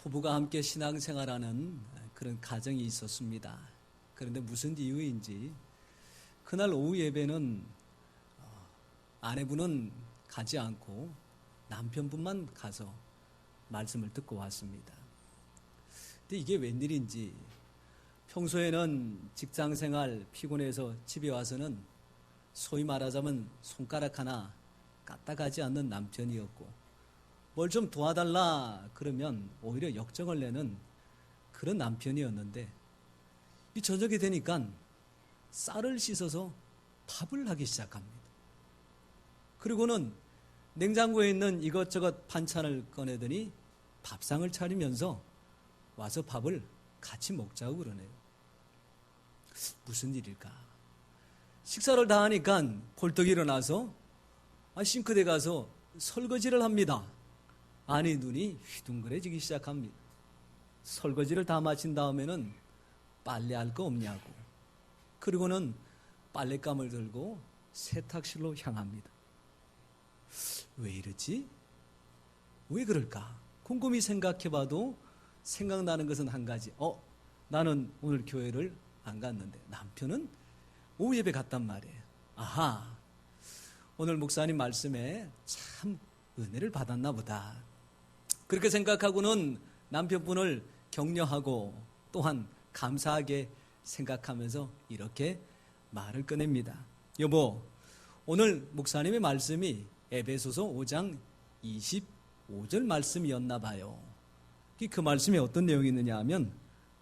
부부가 함께 신앙생활하는 그런 가정이 있었습니다. 그런데 무슨 이유인지 그날 오후 예배는 아내분은 가지 않고 남편분만 가서 말씀을 듣고 왔습니다. 근데 이게 웬일인지 평소에는 직장생활 피곤해서 집에 와서는 소위 말하자면 손가락 하나 까딱하지 않는 남편이었고, 뭘 좀 도와달라 그러면 오히려 역정을 내는 그런 남편이었는데, 이 저녁이 되니까 쌀을 씻어서 밥을 하기 시작합니다. 그리고는 냉장고에 있는 이것저것 반찬을 꺼내더니 밥상을 차리면서 와서 밥을 같이 먹자고 그러네요. 무슨 일일까? 식사를 다 하니까 벌떡 일어나서 싱크대에 가서 설거지를 합니다. 아니, 눈이 휘둥그레지기 시작합니다. 설거지를 다 마친 다음에는 빨래할 거 없냐고. 그리고는 빨랫감을 들고 세탁실로 향합니다. 왜 이러지? 왜 그럴까? 곰곰이 생각해봐도 생각나는 것은 한 가지. 나는 오늘 교회를 안 갔는데 남편은 오후 예배 갔단 말이에요. 아하, 오늘 목사님 말씀에 참 은혜를 받았나 보다. 그렇게 생각하고는 남편분을 격려하고 또한 감사하게 생각하면서 이렇게 말을 꺼냅니다. 여보, 오늘 목사님의 말씀이 에베소서 5장 25절 말씀이었나 봐요. 그 말씀에 어떤 내용이 있느냐 하면,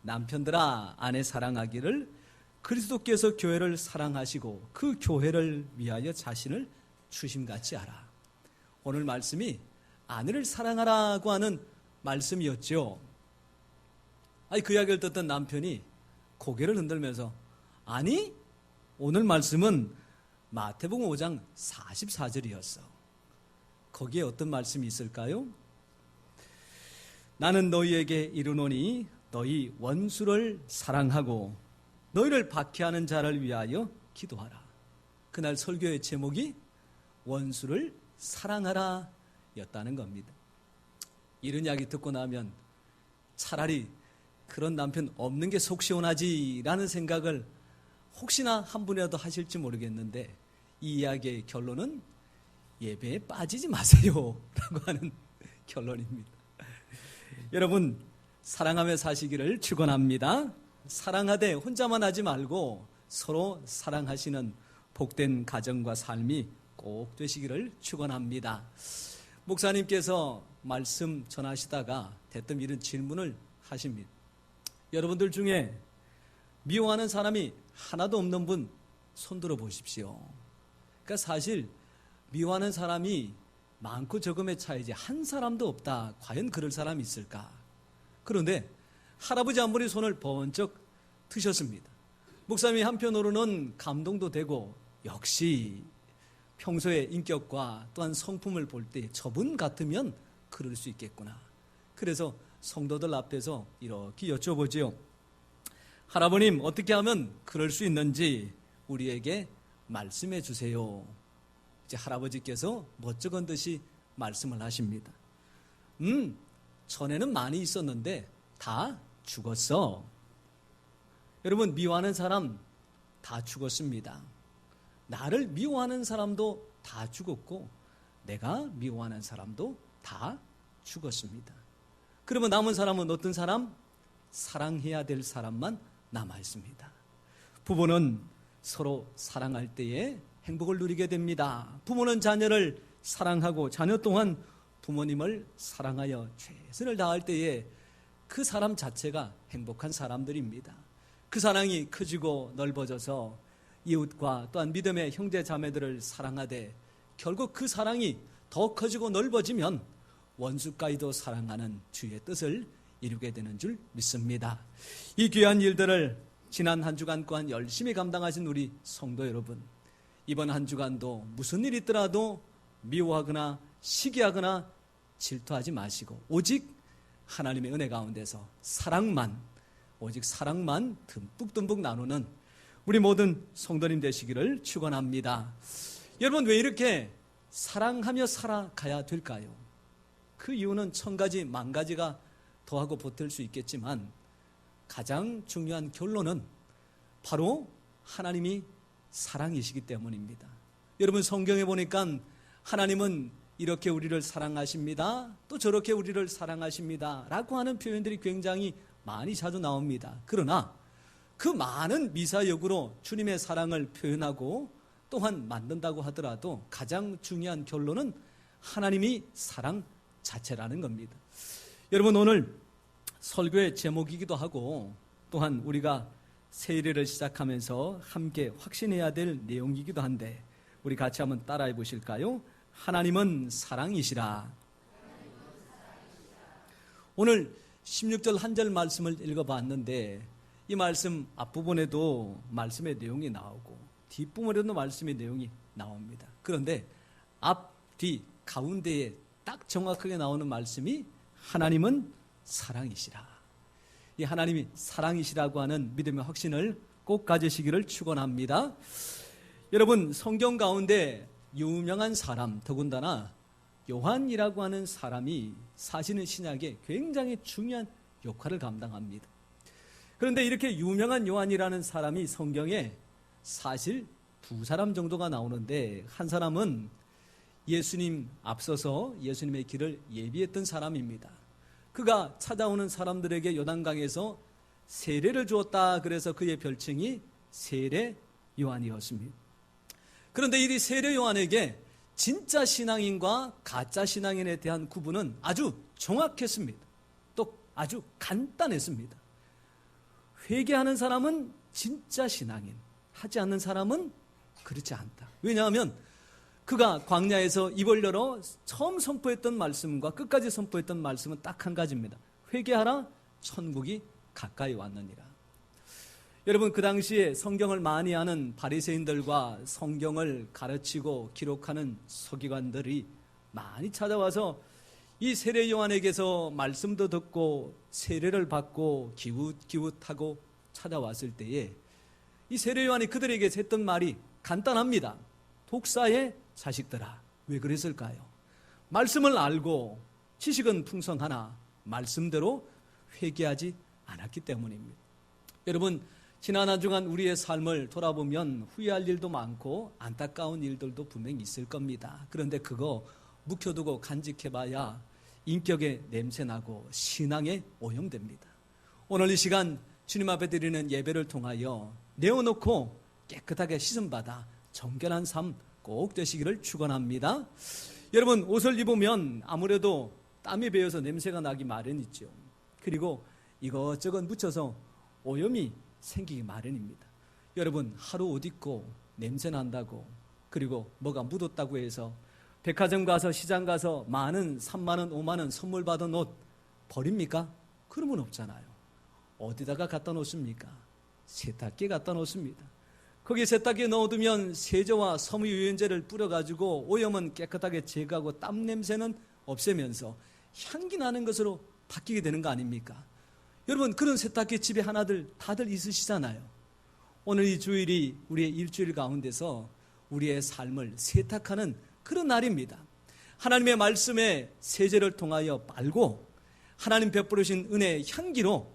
남편들아 아내 사랑하기를 그리스도께서 교회를 사랑하시고 그 교회를 위하여 자신을 주심같이 하라. 오늘 말씀이 아내를 사랑하라고 하는 말씀이었죠. 그 이야기를 듣던 남편이 고개를 흔들면서, 아니, 오늘 말씀은 마태복음 5장 44절이었어. 거기에 어떤 말씀이 있을까요? 나는 너희에게 이르노니 너희 원수를 사랑하고 너희를 박해하는 자를 위하여 기도하라. 그날 설교의 제목이 원수를 사랑하라 였다는 겁니다. 이런 이야기 듣고 나면 차라리 그런 남편 없는 게 속 시원하지 라는 생각을 혹시나 한 분이라도 하실지 모르겠는데, 이 이야기의 결론은 예배에 빠지지 마세요 라고 하는 결론입니다. 여러분, 사랑하며 사시기를 축원합니다. 사랑하되 혼자만 하지 말고 서로 사랑하시는 복된 가정과 삶이 꼭 되시기를 축원합니다. 목사님께서 말씀 전하시다가 대뜸 이런 질문을 하십니다. 여러분들 중에 미워하는 사람이 하나도 없는 분 손들어 보십시오. 그러니까 사실 미워하는 사람이 많고 적음의 차이지 한 사람도 없다. 과연 그럴 사람이 있을까? 그런데 할아버지 한 분이 손을 번쩍 드셨습니다. 목사님이 한편으로는 감동도 되고, 역시 평소의 인격과 또한 성품을 볼 때 저분 같으면 그럴 수 있겠구나. 그래서 성도들 앞에서 이렇게 여쭤보지요. 할아버님, 어떻게 하면 그럴 수 있는지 우리에게 말씀해 주세요. 이제 할아버지께서 멋쩍은 듯이 말씀을 하십니다. 전에는 많이 있었는데 다 죽었어. 여러분, 미워하는 사람 다 죽었습니다. 나를 미워하는 사람도 다 죽었고 내가 미워하는 사람도 다 죽었습니다. 그러면 남은 사람은 어떤 사람? 사랑해야 될 사람만 남아있습니다. 부부는 서로 사랑할 때에 행복을 누리게 됩니다. 부모는 자녀를 사랑하고 자녀 또한 부모님을 사랑하여 최선을 다할 때에 그 사람 자체가 행복한 사람들입니다. 그 사랑이 커지고 넓어져서 이웃과 또한 믿음의 형제 자매들을 사랑하되 결국 그 사랑이 더 커지고 넓어지면 원수까지도 사랑하는 주의 뜻을 이루게 되는 줄 믿습니다. 이 귀한 일들을 지난 한 주간 동안 열심히 감당하신 우리 성도 여러분, 이번 한 주간도 무슨 일이 있더라도 미워하거나 시기하거나 질투하지 마시고 오직 하나님의 은혜 가운데서 오직 사랑만 듬뿍듬뿍 나누는 우리 모든 성도님 되시기를 축원합니다. 여러분, 왜 이렇게 사랑하며 살아가야 될까요? 그 이유는 천 가지 만 가지가 더하고 보탤 수 있겠지만 가장 중요한 결론은 바로 하나님이 사랑이시기 때문입니다. 여러분, 성경에 보니까 하나님은 이렇게 우리를 사랑하십니다, 또 저렇게 우리를 사랑하십니다 라고 하는 표현들이 굉장히 많이 자주 나옵니다. 그러나 그 많은 미사역으로 주님의 사랑을 표현하고 또한 만든다고 하더라도 가장 중요한 결론은 하나님이 사랑 자체라는 겁니다. 여러분, 오늘 설교의 제목이기도 하고 또한 우리가 세례를 시작하면서 함께 확신해야 될 내용이기도 한데 우리 같이 한번 따라해 보실까요? 하나님은 사랑이시라. 오늘 16절 한 절 말씀을 읽어봤는데 이 말씀 앞부분에도 말씀의 내용이 나오고 뒷부분에도 말씀의 내용이 나옵니다. 그런데 앞, 뒤, 가운데에 딱 정확하게 나오는 말씀이 하나님은 사랑이시라. 이 하나님이 사랑이시라고 하는 믿음의 확신을 꼭 가지시기를 축원합니다. 여러분, 성경 가운데 유명한 사람, 더군다나 요한이라고 하는 사람이 사시는 신약에 굉장히 중요한 역할을 감당합니다. 그런데 이렇게 유명한 요한이라는 사람이 성경에 사실 두 사람 정도가 나오는데 한 사람은 예수님 앞서서 예수님의 길을 예비했던 사람입니다. 그가 찾아오는 사람들에게 요단강에서 세례를 주었다. 그래서 그의 별칭이 세례 요한이었습니다. 그런데 이 세례 요한에게 진짜 신앙인과 가짜 신앙인에 대한 구분은 아주 정확했습니다. 또 아주 간단했습니다. 회개하는 사람은 진짜 신앙인, 하지 않는 사람은 그렇지 않다. 왜냐하면 그가 광야에서 입을 열어 처음 선포했던 말씀과 끝까지 선포했던 말씀은 딱 한 가지입니다. 회개하라, 천국이 가까이 왔느니라. 여러분, 그 당시에 성경을 많이 아는 바리새인들과 성경을 가르치고 기록하는 서기관들이 많이 찾아와서 이 세례 요한에게서 말씀도 듣고 세례를 받고 기웃기웃하고 찾아왔을 때에 이 세례 요한이 그들에게 했던 말이 간단합니다. 독사의 자식들아. 왜 그랬을까요? 말씀을 알고 지식은 풍성하나 말씀대로 회개하지 않았기 때문입니다. 여러분, 지난 한 주간 우리의 삶을 돌아보면 후회할 일도 많고 안타까운 일들도 분명히 있을 겁니다. 그런데 그거 묵혀두고 간직해봐야 인격에 냄새나고 신앙에 오염됩니다. 오늘 이 시간 주님 앞에 드리는 예배를 통하여 내어놓고 깨끗하게 씻음받아 정결한 삶 꼭 되시기를 축원합니다. 여러분, 옷을 입으면 아무래도 땀이 배어서 냄새가 나기 마련이죠. 그리고 이것저것 묻혀서 오염이 생기기 마련입니다. 여러분, 하루 옷 입고 냄새 난다고 그리고 뭐가 묻었다고 해서 백화점 가서 시장 가서 많은 3만 원, 5만 원 선물 받은 옷 버립니까? 그러면 없잖아요. 어디다가 갖다 놓습니까? 세탁기에 갖다 놓습니다. 거기 세탁기에 넣어두면 세제와 섬유유연제를 뿌려가지고 오염은 깨끗하게 제거하고 땀 냄새는 없애면서 향기 나는 것으로 바뀌게 되는 거 아닙니까? 여러분, 그런 세탁기 집에 하나들 다들 있으시잖아요. 오늘 이 주일이 우리의 일주일 가운데서 우리의 삶을 세탁하는 그런 날입니다. 하나님의 말씀에 세제를 통하여 빨고 하나님 베푸르신 은혜의 향기로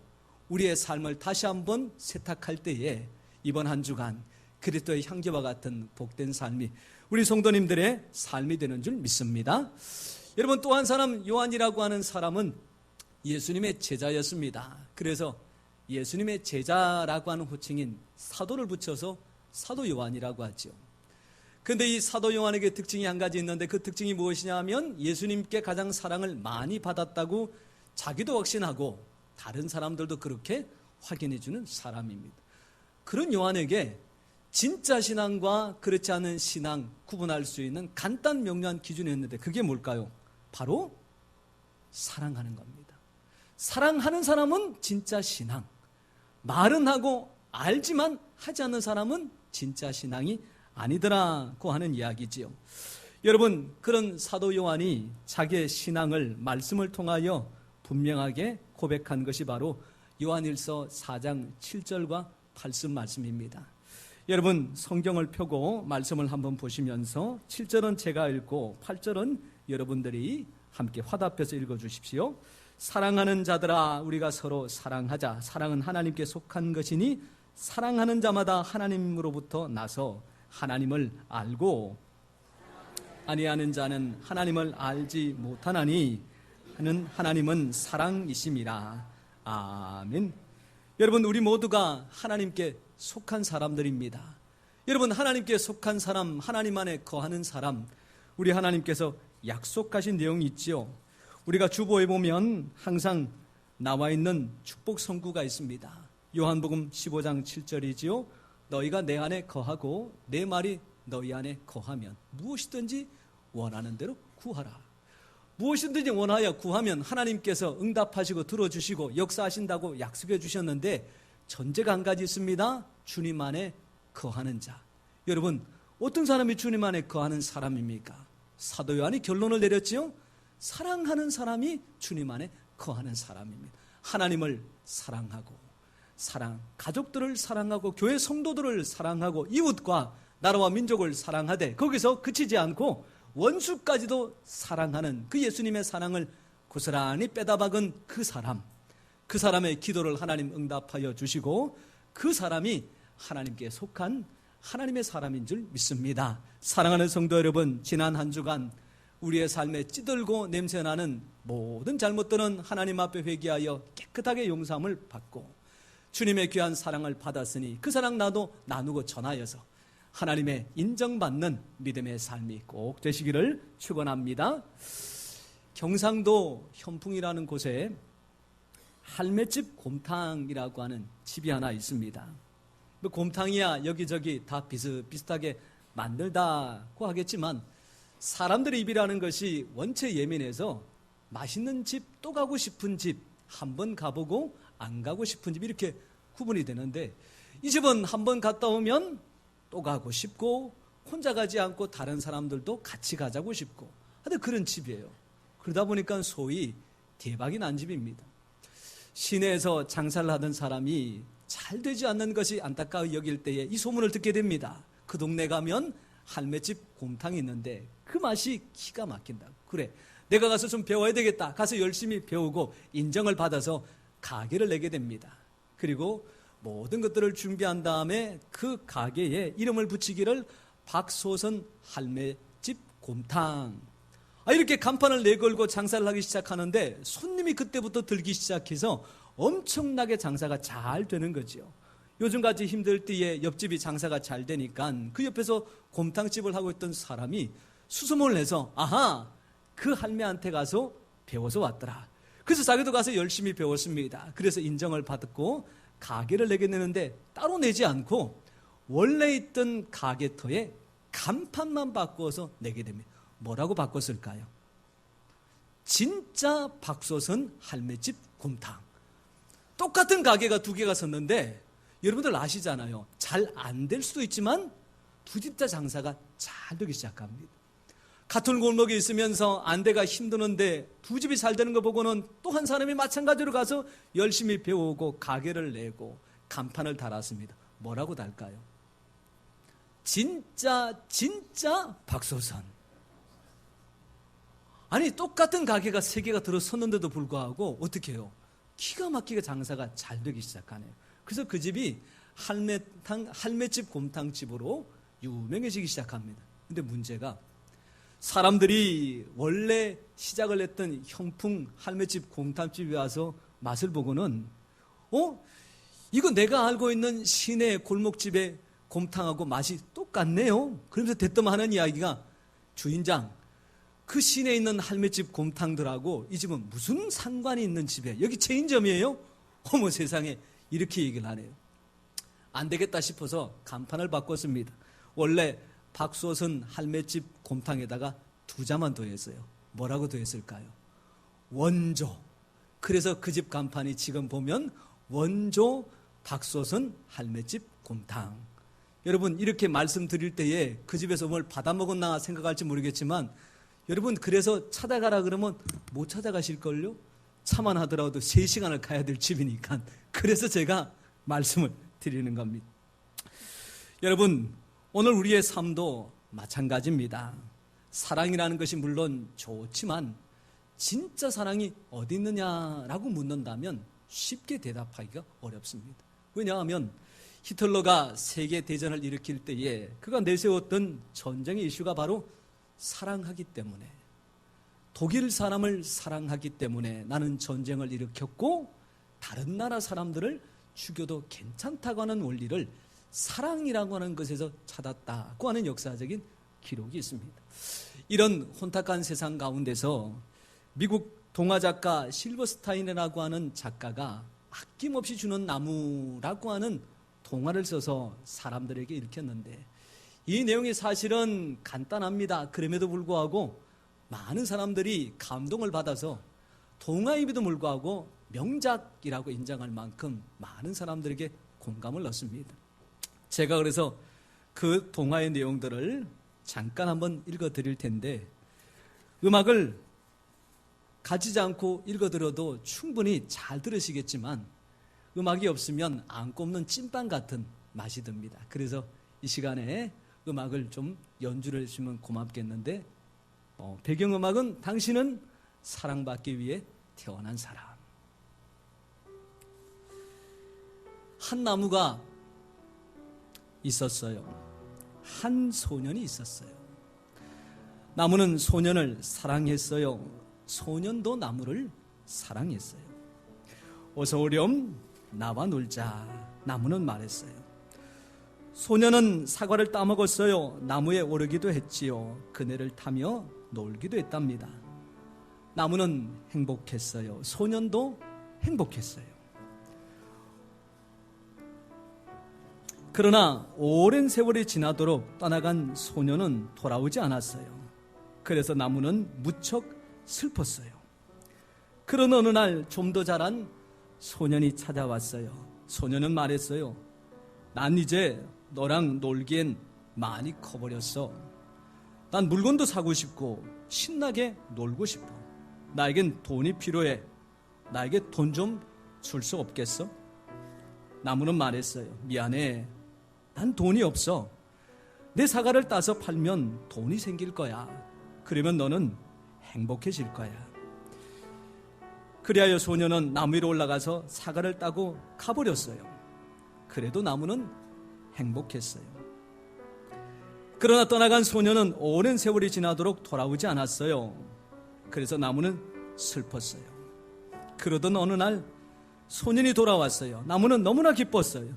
우리의 삶을 다시 한번 세탁할 때에 이번 한 주간 그리스도의 향기와 같은 복된 삶이 우리 성도님들의 삶이 되는 줄 믿습니다. 여러분, 또 한 사람 요한이라고 하는 사람은 예수님의 제자였습니다. 그래서 예수님의 제자라고 하는 호칭인 사도를 붙여서 사도 요한이라고 하죠. 그런데 이 사도 요한에게 특징이 한 가지 있는데 그 특징이 무엇이냐 하면 예수님께 가장 사랑을 많이 받았다고 자기도 확신하고 다른 사람들도 그렇게 확인해 주는 사람입니다. 그런 요한에게 진짜 신앙과 그렇지 않은 신앙 구분할 수 있는 간단 명료한 기준이 있는데 그게 뭘까요? 바로 사랑하는 겁니다. 사랑하는 사람은 진짜 신앙, 말은 하고 알지만 하지 않는 사람은 진짜 신앙이 아니더라고 하는 이야기지요. 여러분, 그런 사도 요한이 자기의 신앙을 말씀을 통하여 분명하게 고백한 것이 바로 요한일서 4장 7절과 8절 말씀입니다. 여러분, 성경을 펴고 말씀을 한번 보시면서 7절은 제가 읽고 8절은 여러분들이 함께 화답해서 읽어주십시오. 사랑하는 자들아 우리가 서로 사랑하자. 사랑은 하나님께 속한 것이니 사랑하는 자마다 하나님으로부터 나서 하나님을 알고 아니하는 자는 하나님을 알지 못하나니 하나님은 사랑이심이라. 아멘. 여러분, 우리 모두가 하나님께 속한 사람들입니다. 여러분, 하나님께 속한 사람, 하나님 안에 거하는 사람, 우리 하나님께서 약속하신 내용이 있지요. 우리가 주보에 보면 항상 나와 있는 축복 선구가 있습니다. 요한복음 15장 7절이지요. 너희가 내 안에 거하고 내 말이 너희 안에 거하면 무엇이든지 원하는 대로 구하라. 무엇이든지 원하여 구하면 하나님께서 응답하시고 들어주시고 역사하신다고 약속해 주셨는데 전제가 한 가지 있습니다. 주님 안에 거하는 자. 여러분, 어떤 사람이 주님 안에 거하는 사람입니까? 사도 요한이 결론을 내렸지요. 사랑하는 사람이 주님 안에 거하는 사람입니다. 하나님을 사랑하고 가족들을 사랑하고 교회 성도들을 사랑하고 이웃과 나라와 민족을 사랑하되 거기서 그치지 않고 원수까지도 사랑하는 그 예수님의 사랑을 고스란히 빼다박은 그 사람의 기도를 하나님 응답하여 주시고 그 사람이 하나님께 속한 하나님의 사람인 줄 믿습니다. 사랑하는 성도 여러분, 지난 한 주간 우리의 삶에 찌들고 냄새나는 모든 잘못들은 하나님 앞에 회개하여 깨끗하게 용서함을 받고 주님의 귀한 사랑을 받았으니 그 사랑 나도 나누고 전하여서 하나님의 인정받는 믿음의 삶이 꼭 되시기를 축원합니다. 경상도 현풍이라는 곳에 할매집 곰탕이라고 하는 집이 하나 있습니다. 곰탕이야 여기저기 다 비슷비슷하게 만들다고 하겠지만 사람들의 입이라는 것이 원체 예민해서 맛있는 집, 또 가고 싶은 집, 한번 가보고 안 가고 싶은 집 이렇게 구분이 되는데 이 집은 한번 갔다 오면 또 가고 싶고 혼자 가지 않고 다른 사람들도 같이 가자고 싶고 하여튼 그런 집이에요. 그러다 보니까 소위 대박이 난 집입니다. 시내에서 장사를 하던 사람이 잘 되지 않는 것이 안타까워 여길 때에 이 소문을 듣게 됩니다. 그 동네 가면 할매집 곰탕이 있는데 그 맛이 기가 막힌다. 그래, 내가 가서 좀 배워야 되겠다. 가서 열심히 배우고 인정을 받아서 가게를 내게 됩니다. 그리고 모든 것들을 준비한 다음에 그 가게에 이름을 붙이기를 박소선 할매집 곰탕. 이렇게 간판을 내걸고 장사를 하기 시작하는데 손님이 그때부터 들기 시작해서 엄청나게 장사가 잘 되는 거죠. 요즘같이 힘들 때에 옆집이 장사가 잘 되니까 그 옆에서 곰탕집을 하고 있던 사람이 수소문을 내서 아하, 그 할매한테 가서 배워서 왔더라. 그래서 자기도 가서 열심히 배웠습니다. 그래서 인정을 받았고 가게를 내게 되는데 따로 내지 않고 원래 있던 가게터에 간판만 바꿔서 내게 됩니다. 뭐라고 바꿨을까요? 진짜 박소선 할매집 곰탕. 똑같은 가게가 두 개가 섰는데 여러분들 아시잖아요. 잘 안 될 수도 있지만 두 집 다 장사가 잘 되기 시작합니다. 같은 골목에 있으면서 안대가 힘드는데 두 집이 잘 되는 거 보고는 또 한 사람이 마찬가지로 가서 열심히 배우고 가게를 내고 간판을 달았습니다. 뭐라고 달까요? 진짜 박소선. 아니 똑같은 가게가 세 개가 들어섰는데도 불구하고 어떻게 해요? 기가 막히게 장사가 잘 되기 시작하네요. 그래서 그 집이 할매집 곰탕집으로 유명해지기 시작합니다. 근데 문제가 사람들이 원래 시작을 했던 현풍 할매집 곰탕집에 와서 맛을 보고는 이거 내가 알고 있는 시내 골목집의 곰탕하고 맛이 똑같네요. 그러면서 대뜸하는 이야기가 주인장, 그 시내에 있는 할매집 곰탕들하고 이 집은 무슨 상관이 있는 집이에요? 여기 체인점이에요? 어머 세상에, 이렇게 얘기를 하네요. 안 되겠다 싶어서 간판을 바꿨습니다. 원래 박소선 할매집 곰탕에다가 두 자만 더했어요. 뭐라고 더했을까요? 원조. 그래서 그 집 간판이 지금 보면 원조 박소선 할매집 곰탕. 여러분, 이렇게 말씀드릴 때에 그 집에서 뭘 받아먹었나 생각할지 모르겠지만 여러분, 그래서 찾아가라 그러면 못 찾아가실걸요? 차만 하더라도 3시간을 가야 될 집이니까. 그래서 제가 말씀을 드리는 겁니다. 여러분, 오늘 우리의 삶도 마찬가지입니다. 사랑이라는 것이 물론 좋지만 진짜 사랑이 어디 있느냐라고 묻는다면 쉽게 대답하기가 어렵습니다. 왜냐하면 히틀러가 세계대전을 일으킬 때에 그가 내세웠던 전쟁의 이슈가 바로 사랑하기 때문에, 독일 사람을 사랑하기 때문에 나는 전쟁을 일으켰고 다른 나라 사람들을 죽여도 괜찮다고 하는 원리를 사랑이라고 하는 것에서 찾았다고 하는 역사적인 기록이 있습니다. 이런 혼탁한 세상 가운데서 미국 동화작가 실버스타인이라고 하는 작가가 아낌없이 주는 나무라고 하는 동화를 써서 사람들에게 읽혔는데, 이 내용이 사실은 간단합니다. 그럼에도 불구하고 많은 사람들이 감동을 받아서 동화임에도 불구하고 명작이라고 인정할 만큼 많은 사람들에게 공감을 얻습니다. 제가 그래서 그 동화의 내용들을 잠깐 한번 읽어드릴 텐데, 음악을 가지지 않고 읽어드려도 충분히 잘 들으시겠지만 음악이 없으면 안 꼽는 찐빵 같은 맛이 듭니다. 그래서 이 시간에 음악을 좀 연주를 해주시면 고맙겠는데, 배경음악은 당신은 사랑받기 위해 태어난 사람. 한 나무가 있었어요. 한 소년이 있었어요. 나무는 소년을 사랑했어요. 소년도 나무를 사랑했어요. 어서 오렴, 나와 놀자. 나무는 말했어요. 소년은 사과를 따먹었어요. 나무에 오르기도 했지요. 그네를 타며 놀기도 했답니다. 나무는 행복했어요. 소년도 행복했어요. 그러나 오랜 세월이 지나도록 떠나간 소년은 돌아오지 않았어요. 그래서 나무는 무척 슬펐어요. 그런 어느 날 좀 더 자란 소년이 찾아왔어요. 소년은 말했어요. 난 이제 너랑 놀기엔 많이 커버렸어. 난 물건도 사고 싶고 신나게 놀고 싶어. 나에겐 돈이 필요해. 나에게 돈 좀 줄 수 없겠어? 나무는 말했어요. 미안해. 난 돈이 없어. 내 사과를 따서 팔면 돈이 생길 거야. 그러면 너는 행복해질 거야. 그리하여 소년은 나무 위로 올라가서 사과를 따고 가버렸어요. 그래도 나무는 행복했어요. 그러나 떠나간 소년은 오랜 세월이 지나도록 돌아오지 않았어요. 그래서 나무는 슬펐어요. 그러던 어느 날 소년이 돌아왔어요. 나무는 너무나 기뻤어요.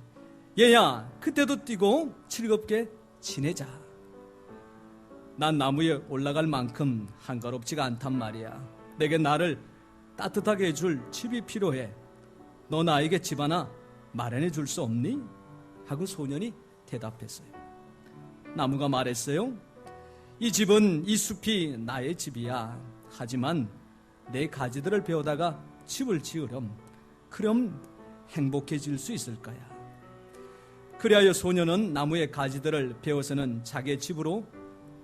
얘야, 그때도 뛰고 즐겁게 지내자. 난 나무에 올라갈 만큼 한가롭지가 않단 말이야. 내게 나를 따뜻하게 해줄 집이 필요해. 너 나에게 집 하나 마련해 줄 수 없니? 하고 소년이 대답했어요. 나무가 말했어요. 이 집은, 이 숲이 나의 집이야. 하지만 내 가지들을 베어다가 집을 지으렴. 그럼 행복해질 수 있을 거야. 그리하여 소년은 나무의 가지들을 베어서는 자기의 집으로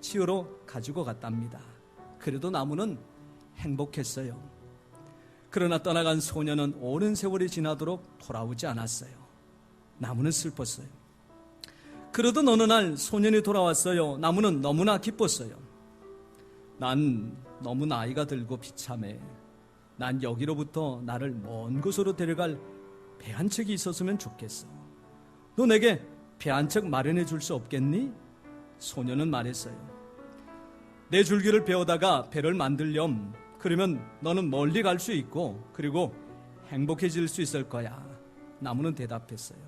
지으러 가지고 갔답니다. 그래도 나무는 행복했어요. 그러나 떠나간 소년은 오랜 세월이 지나도록 돌아오지 않았어요. 나무는 슬펐어요. 그러던 어느 날 소년이 돌아왔어요. 나무는 너무나 기뻤어요. 난 너무 나이가 들고 비참해. 난 여기로부터 나를 먼 곳으로 데려갈 배 한 척이 있었으면 좋겠어. 너 내게 배 한 척 마련해 줄 수 없겠니? 소년은 말했어요. 내 줄기를 베어다가 배를 만들렴. 그러면 너는 멀리 갈 수 있고 그리고 행복해질 수 있을 거야. 나무는 대답했어요.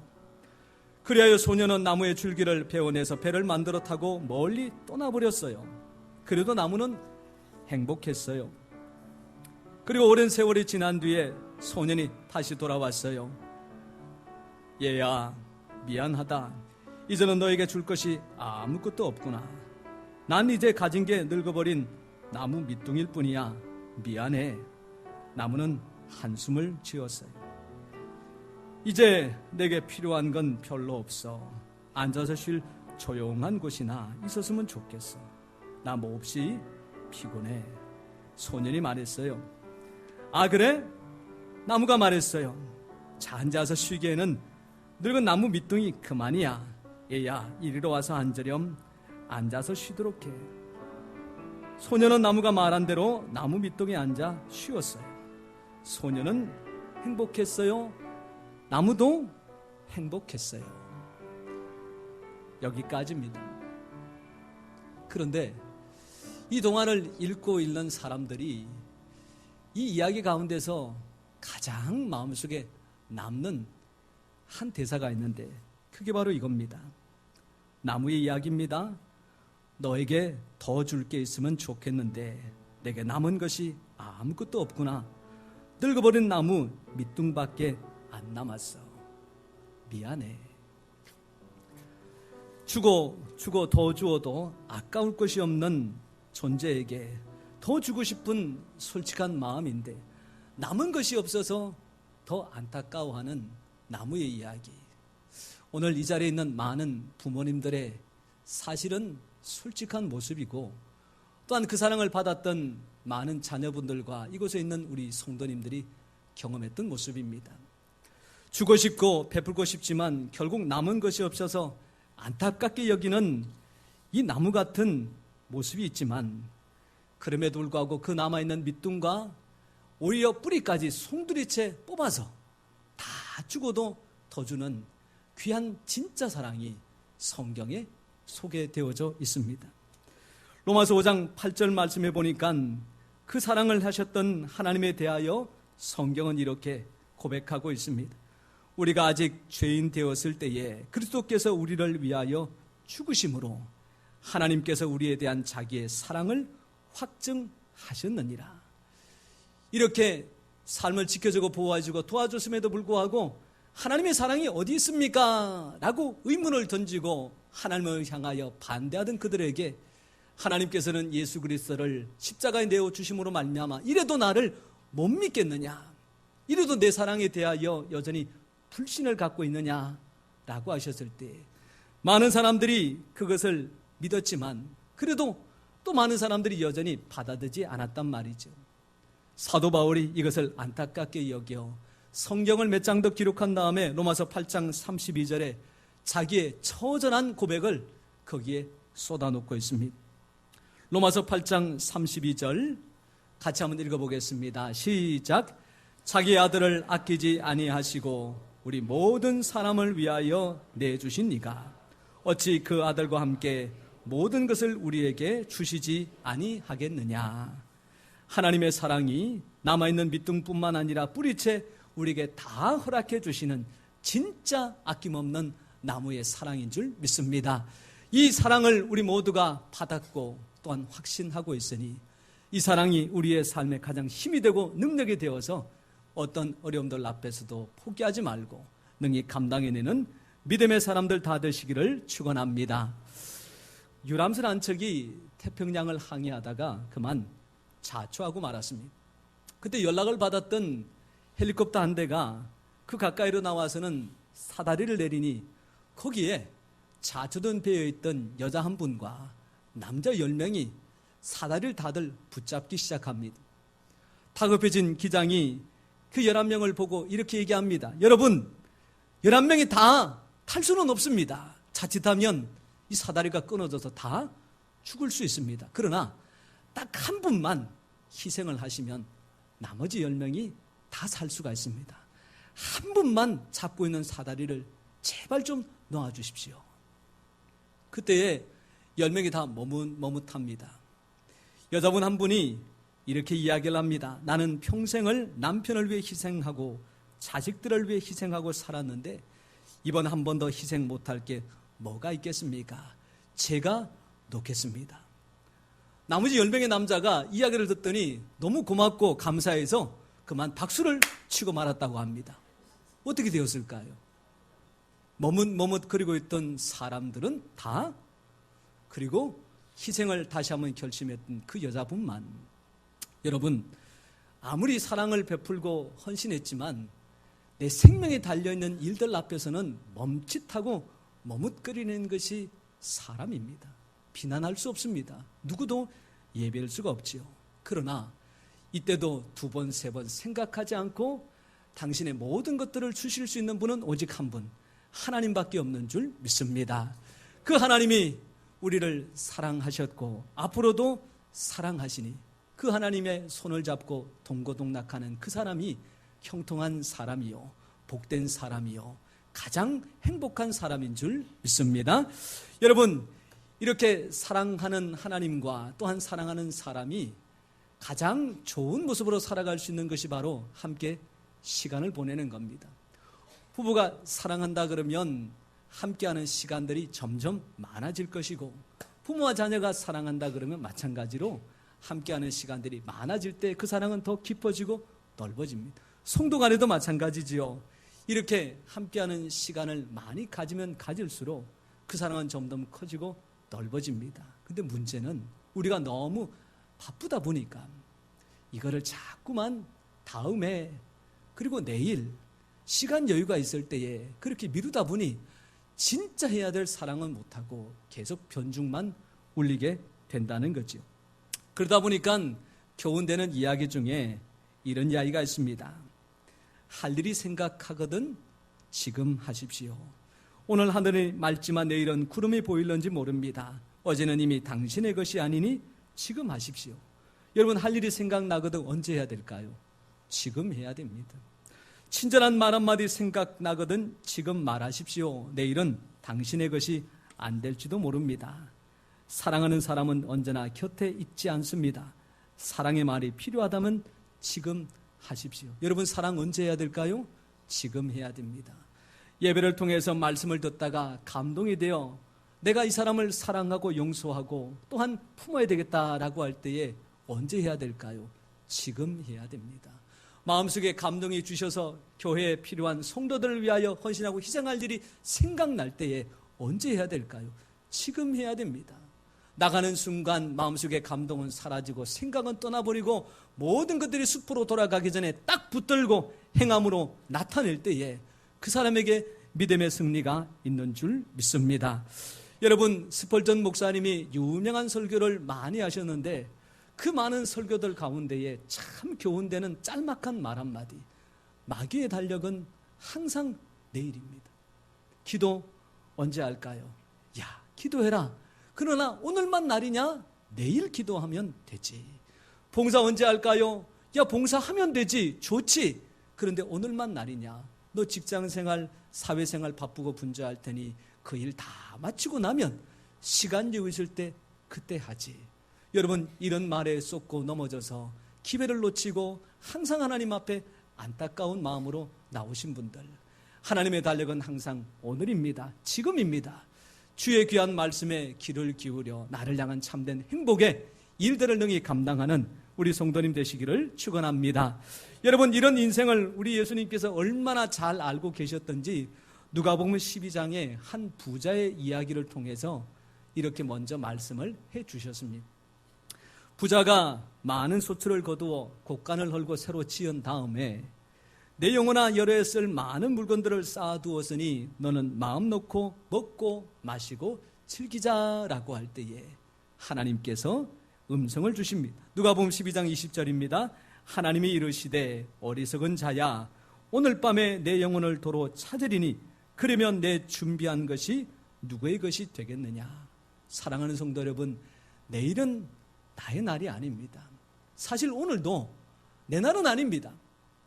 그리하여 소년은 나무의 줄기를 베어내서 배를 만들어 타고 멀리 떠나버렸어요. 그래도 나무는 행복했어요. 그리고 오랜 세월이 지난 뒤에 소년이 다시 돌아왔어요. 얘야, 미안하다. 이제는 너에게 줄 것이 아무것도 없구나. 난 이제 가진 게 늙어버린 나무 밑둥일 뿐이야. 미안해. 나무는 한숨을 지었어요. 이제 내게 필요한 건 별로 없어. 앉아서 쉴 조용한 곳이나 있었으면 좋겠어. 나 몹시 피곤해. 소년이 말했어요. 아, 그래? 나무가 말했어요. 자, 앉아서 쉬기에는 늙은 나무 밑둥이 그만이야. 얘야, 이리로 와서 앉으렴. 앉아서 쉬도록 해. 소년은 나무가 말한 대로 나무 밑동에 앉아 쉬었어요. 소년은 행복했어요. 나무도 행복했어요. 여기까지입니다. 그런데 이 동화를 읽고 읽는 사람들이 이 이야기 가운데서 가장 마음속에 남는 한 대사가 있는데 그게 바로 이겁니다. 나무의 이야기입니다. 너에게 더 줄 게 있으면 좋겠는데 내게 남은 것이 아무것도 없구나. 늙어버린 나무 밑둥밖에 안 남았어. 미안해. 주고 더 주어도 아까울 것이 없는 존재에게 더 주고 싶은 솔직한 마음인데 남은 것이 없어서 더 안타까워하는 나무의 이야기. 오늘 이 자리에 있는 많은 부모님들의 사실은 솔직한 모습이고 또한 그 사랑을 받았던 많은 자녀분들과 이곳에 있는 우리 성도님들이 경험했던 모습입니다. 주고 싶고 베풀고 싶지만 결국 남은 것이 없어서 안타깝게 여기는 이 나무 같은 모습이 있지만 그럼에도 불구하고 그 남아있는 밑둥과 오히려 뿌리까지 송두리째 뽑아서 다 주고도 더 주는 귀한 진짜 사랑이 성경에 소개되어져 있습니다. 로마서 5장 8절 말씀해 보니까 그 사랑을 하셨던 하나님에 대하여 성경은 이렇게 고백하고 있습니다. 우리가 아직 죄인 되었을 때에 그리스도께서 우리를 위하여 죽으심으로 하나님께서 우리에 대한 자기의 사랑을 확증하셨느니라. 이렇게 삶을 지켜주고 보호해주고 도와줬음에도 불구하고 하나님의 사랑이 어디 있습니까? 라고 의문을 던지고 하나님을 향하여 반대하던 그들에게 하나님께서는 예수 그리스도를 십자가에 내어주심으로 말미암아 이래도 나를 못 믿겠느냐? 이래도 내 사랑에 대하여 여전히 불신을 갖고 있느냐? 라고 하셨을 때 많은 사람들이 그것을 믿었지만 그래도 또 많은 사람들이 여전히 받아들이지 않았단 말이죠. 사도 바울이 이것을 안타깝게 여겨 성경을 몇 장 더 기록한 다음에 로마서 8장 32절에 자기의 처절한 고백을 거기에 쏟아놓고 있습니다. 로마서 8장 32절 같이 한번 읽어보겠습니다. 시작. 자기 아들을 아끼지 아니하시고 우리 모든 사람을 위하여 내주신 이가 어찌 그 아들과 함께 모든 것을 우리에게 주시지 아니하겠느냐. 하나님의 사랑이 남아있는 밑둥뿐만 아니라 뿌리채 우리에게 다 허락해 주시는 진짜 아낌없는 나무의 사랑인 줄 믿습니다. 이 사랑을 우리 모두가 받았고 또한 확신하고 있으니 이 사랑이 우리의 삶에 가장 힘이 되고 능력이 되어서 어떤 어려움들 앞에서도 포기하지 말고 능히 감당해내는 믿음의 사람들 다 되시기를 축원합니다. 유람선 한 척이 태평양을 항해하다가 그만 자초하고 말았습니다. 그때 연락을 받았던 헬리콥터 한 대가 그 가까이로 나와서는 사다리를 내리니 거기에 자초된 배에 있던 여자 한 분과 남자 10명이 사다리를 다들 붙잡기 시작합니다. 다급해진 기장이 그 11명을 보고 이렇게 얘기합니다. 여러분, 11명이 다 탈 수는 없습니다. 자칫하면 이 사다리가 끊어져서 다 죽을 수 있습니다. 그러나 딱 한 분만 희생을 하시면 나머지 10명이 다 살 수가 있습니다. 한 분만 잡고 있는 사다리를 제발 좀 놓아주십시오. 그때에 10명이 다 머뭇합니다. 여자분 한 분이 이렇게 이야기를 합니다. 나는 평생을 남편을 위해 희생하고 자식들을 위해 희생하고 살았는데 이번 한 번 더 희생 못할 게 뭐가 있겠습니까? 제가 놓겠습니다. 나머지 10명의 남자가 이야기를 듣더니 너무 고맙고 감사해서 그만 박수를 치고 말았다고 합니다. 어떻게 되었을까요? 머뭇거리고 있던 사람들은 다 그리고 희생을 다시 한번 결심했던 그 여자분만. 여러분, 아무리 사랑을 베풀고 헌신했지만 내 생명에 달려있는 일들 앞에서는 멈칫하고 머뭇거리는 것이 사람입니다. 비난할 수 없습니다. 누구도 예배할 수가 없지요. 그러나 이때도 2번, 3번 생각하지 않고 당신의 모든 것들을 주실 수 있는 분은 오직 한 분, 하나님밖에 없는 줄 믿습니다. 그 하나님이 우리를 사랑하셨고 앞으로도 사랑하시니 그 하나님의 손을 잡고 동고동락하는 그 사람이 형통한 사람이요, 복된 사람이요, 가장 행복한 사람인 줄 믿습니다. 여러분, 이렇게 사랑하는 하나님과 또한 사랑하는 사람이 가장 좋은 모습으로 살아갈 수 있는 것이 바로 함께 시간을 보내는 겁니다. 부부가 사랑한다 그러면 함께하는 시간들이 점점 많아질 것이고, 부모와 자녀가 사랑한다 그러면 마찬가지로 함께하는 시간들이 많아질 때 그 사랑은 더 깊어지고 넓어집니다. 성도 간에도 마찬가지지요. 이렇게 함께하는 시간을 많이 가지면 가질수록 그 사랑은 점점 커지고 넓어집니다. 근데 문제는 우리가 너무 바쁘다 보니까 이거를 자꾸만 다음에, 그리고 내일 시간 여유가 있을 때에 그렇게 미루다 보니 진짜 해야 될 사랑은 못하고 계속 변죽만 울리게 된다는 거죠. 그러다 보니까 교훈되는 이야기 중에 이런 이야기가 있습니다. 할 일이 생각하거든 지금 하십시오. 오늘 하늘이 맑지만 내일은 구름이 보일런지 모릅니다. 어제는 이미 당신의 것이 아니니 지금 하십시오. 여러분, 할 일이 생각나거든 언제 해야 될까요? 지금 해야 됩니다. 친절한 말 한마디 생각나거든 지금 말하십시오. 내일은 당신의 것이 안 될지도 모릅니다. 사랑하는 사람은 언제나 곁에 있지 않습니다. 사랑의 말이 필요하다면 지금 하십시오. 여러분, 사랑 언제 해야 될까요? 지금 해야 됩니다. 예배를 통해서 말씀을 듣다가 감동이 되어 내가 이 사람을 사랑하고 용서하고 또한 품어야 되겠다라고 할 때에 언제 해야 될까요? 지금 해야 됩니다. 마음속에 감동이 주셔서 교회에 필요한 성도들을 위하여 헌신하고 희생할 일이 생각날 때에 언제 해야 될까요? 지금 해야 됩니다. 나가는 순간 마음속에 감동은 사라지고 생각은 떠나버리고 모든 것들이 숲으로 돌아가기 전에 딱 붙들고 행함으로 나타낼 때에 그 사람에게 믿음의 승리가 있는 줄 믿습니다. 여러분, 스펄전 목사님이 유명한 설교를 많이 하셨는데 그 많은 설교들 가운데에 참 교훈되는 짤막한 말 한마디, 마귀의 달력은 항상 내일입니다. 기도 언제 할까요? 야, 기도해라. 그러나 오늘만 날이냐? 내일 기도하면 되지. 봉사 언제 할까요? 야, 봉사하면 되지. 좋지. 그런데 오늘만 날이냐? 너 직장생활, 사회생활 바쁘고 분주할 테니 그 일 다 마치고 나면 시간 여유 있을 때 그때 하지. 여러분, 이런 말에 쏟고 넘어져서 기회를 놓치고 항상 하나님 앞에 안타까운 마음으로 나오신 분들, 하나님의 달력은 항상 오늘입니다. 지금입니다. 주의 귀한 말씀에 귀를 기울여 나를 향한 참된 행복의 일들을 능히 감당하는 우리 성도님 되시기를 축원합니다. 여러분, 이런 인생을 우리 예수님께서 얼마나 잘 알고 계셨던지 누가복음 12장의 한 부자의 이야기를 통해서 이렇게 먼저 말씀을 해 주셨습니다. 부자가 많은 소출을 거두어 곡간을 헐고 새로 지은 다음에 내 영혼아 여러에 쓸 많은 물건들을 쌓아두었으니 너는 마음 놓고 먹고 마시고 즐기자라고 할 때에 하나님께서 음성을 주십니다. 누가복음 12장 20절입니다. 하나님이 이르시되 어리석은 자야 오늘 밤에 내 영혼을 도로 찾으리니 그러면 내 준비한 것이 누구의 것이 되겠느냐. 사랑하는 성도 여러분, 내일은 나의 날이 아닙니다. 사실 오늘도 내 날은 아닙니다.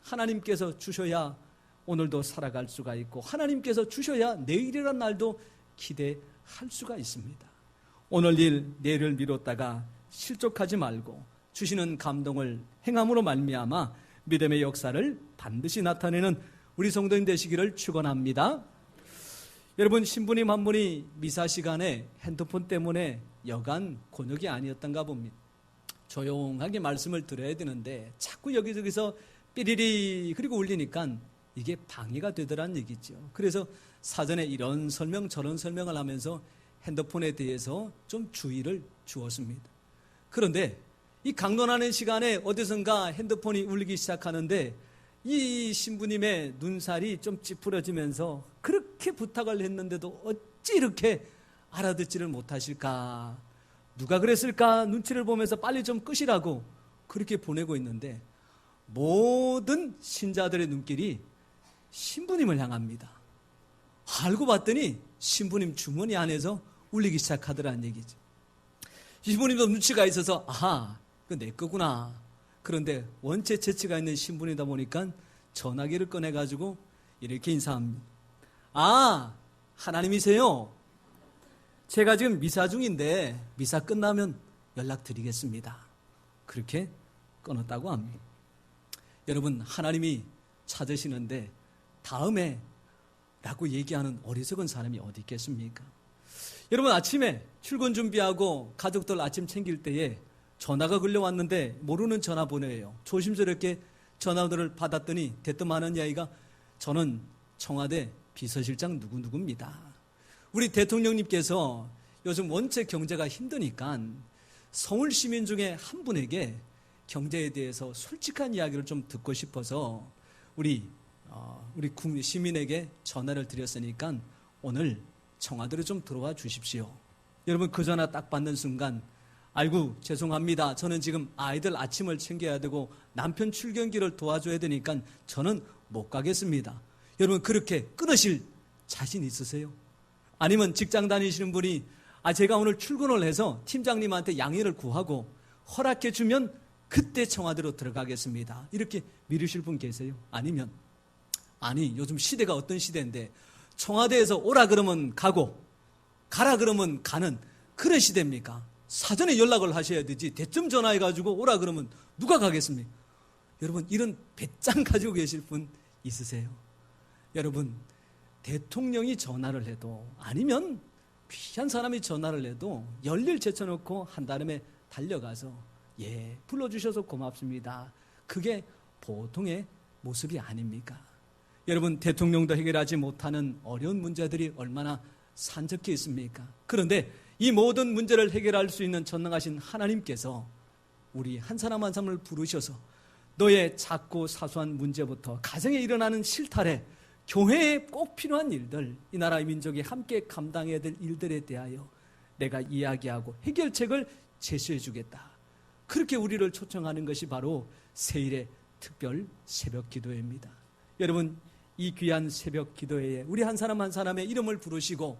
하나님께서 주셔야 오늘도 살아갈 수가 있고 하나님께서 주셔야 내일이란 날도 기대할 수가 있습니다. 오늘 일 내일을 미뤘다가 실족하지 말고 주시는 감동을 행함으로 말미암아 믿음의 역사를 반드시 나타내는 우리 성도님 되시기를 축원합니다. 여러분, 신부님 한 분이 미사 시간에 핸드폰 때문에 여간 곤욕이 아니었던가 봅니다. 조용하게 말씀을 드려야 되는데 자꾸 여기저기서 삐리리 그리고 울리니까 이게 방해가 되더란 얘기죠. 그래서 사전에 이런 설명 저런 설명을 하면서 핸드폰에 대해서 좀 주의를 주었습니다. 그런데 이 강론하는 시간에 어디선가 핸드폰이 울리기 시작하는데 이 신부님의 눈살이 좀 찌푸려지면서 그렇게 부탁을 했는데도 어찌 이렇게 알아듣지를 못하실까? 누가 그랬을까? 눈치를 보면서 빨리 좀 끄시라고 그렇게 보내고 있는데 모든 신자들의 눈길이 신부님을 향합니다. 알고 봤더니 신부님 주머니 안에서 울리기 시작하더라는 얘기죠. 신부님도 눈치가 있어서 아하, 이거 내 거구나. 그런데 원체 재치가 있는 신부님이다 보니까 전화기를 꺼내가지고 이렇게 인사합니다. 아, 하나님이세요? 제가 지금 미사 중인데 미사 끝나면 연락드리겠습니다. 그렇게 끊었다고 합니다. 여러분, 하나님이 찾으시는데 다음에 라고 얘기하는 어리석은 사람이 어디 있겠습니까? 여러분, 아침에 출근 준비하고 가족들 아침 챙길 때에 전화가 걸려왔는데 모르는 전화번호예요. 조심스럽게 전화들을 받았더니 대뜸 하는 이야기가 저는 청와대 비서실장 누구누구입니다. 우리 대통령님께서 요즘 원체 경제가 힘드니까 서울 시민 중에 한 분에게 경제에 대해서 솔직한 이야기를 좀 듣고 싶어서 우리 시민에게 전화를 드렸으니까 오늘 청와대로 좀 들어와 주십시오. 여러분, 그 전화 딱 받는 순간 아이고 죄송합니다. 저는 지금 아이들 아침을 챙겨야 되고 남편 출근길을 도와줘야 되니까 저는 못 가겠습니다. 여러분, 그렇게 끊으실 자신 있으세요? 아니면 직장 다니시는 분이 제가 오늘 출근을 해서 팀장님한테 양해를 구하고 허락해 주면 그때 청와대로 들어가겠습니다. 이렇게 미루실 분 계세요? 아니면 요즘 시대가 어떤 시대인데 청와대에서 오라 그러면 가고 가라 그러면 가는 그런 시대입니까? 사전에 연락을 하셔야 되지 대뜸 전화해가지고 오라 그러면 누가 가겠습니까? 여러분, 이런 배짱 가지고 계실 분 있으세요? 여러분, 대통령이 전화를 해도 아니면 귀한 사람이 전화를 해도 열일 제쳐놓고 한다름에 달려가서 불러주셔서 고맙습니다. 그게 보통의 모습이 아닙니까? 여러분, 대통령도 해결하지 못하는 어려운 문제들이 얼마나 산적해 있습니까? 그런데 이 모든 문제를 해결할 수 있는 전능하신 하나님께서 우리 한 사람 한 사람을 부르셔서 너의 작고 사소한 문제부터 가정에 일어나는 실타래, 교회에 꼭 필요한 일들, 이 나라의 민족이 함께 감당해야 될 일들에 대하여 내가 이야기하고 해결책을 제시해 주겠다. 그렇게 우리를 초청하는 것이 바로 세일의 특별 새벽 기도회입니다. 여러분, 이 귀한 새벽 기도회에 우리 한 사람 한 사람의 이름을 부르시고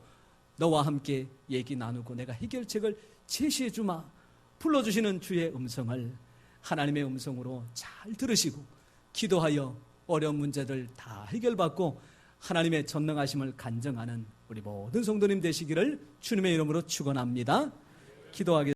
너와 함께 얘기 나누고 내가 해결책을 제시해 주마. 불러주시는 주의 음성을 하나님의 음성으로 잘 들으시고 기도하여 어려운 문제들 다 해결받고 하나님의 전능하심을 간증하는 우리 모든 성도님 되시기를 주님의 이름으로 축원합니다. 기도하겠습니다.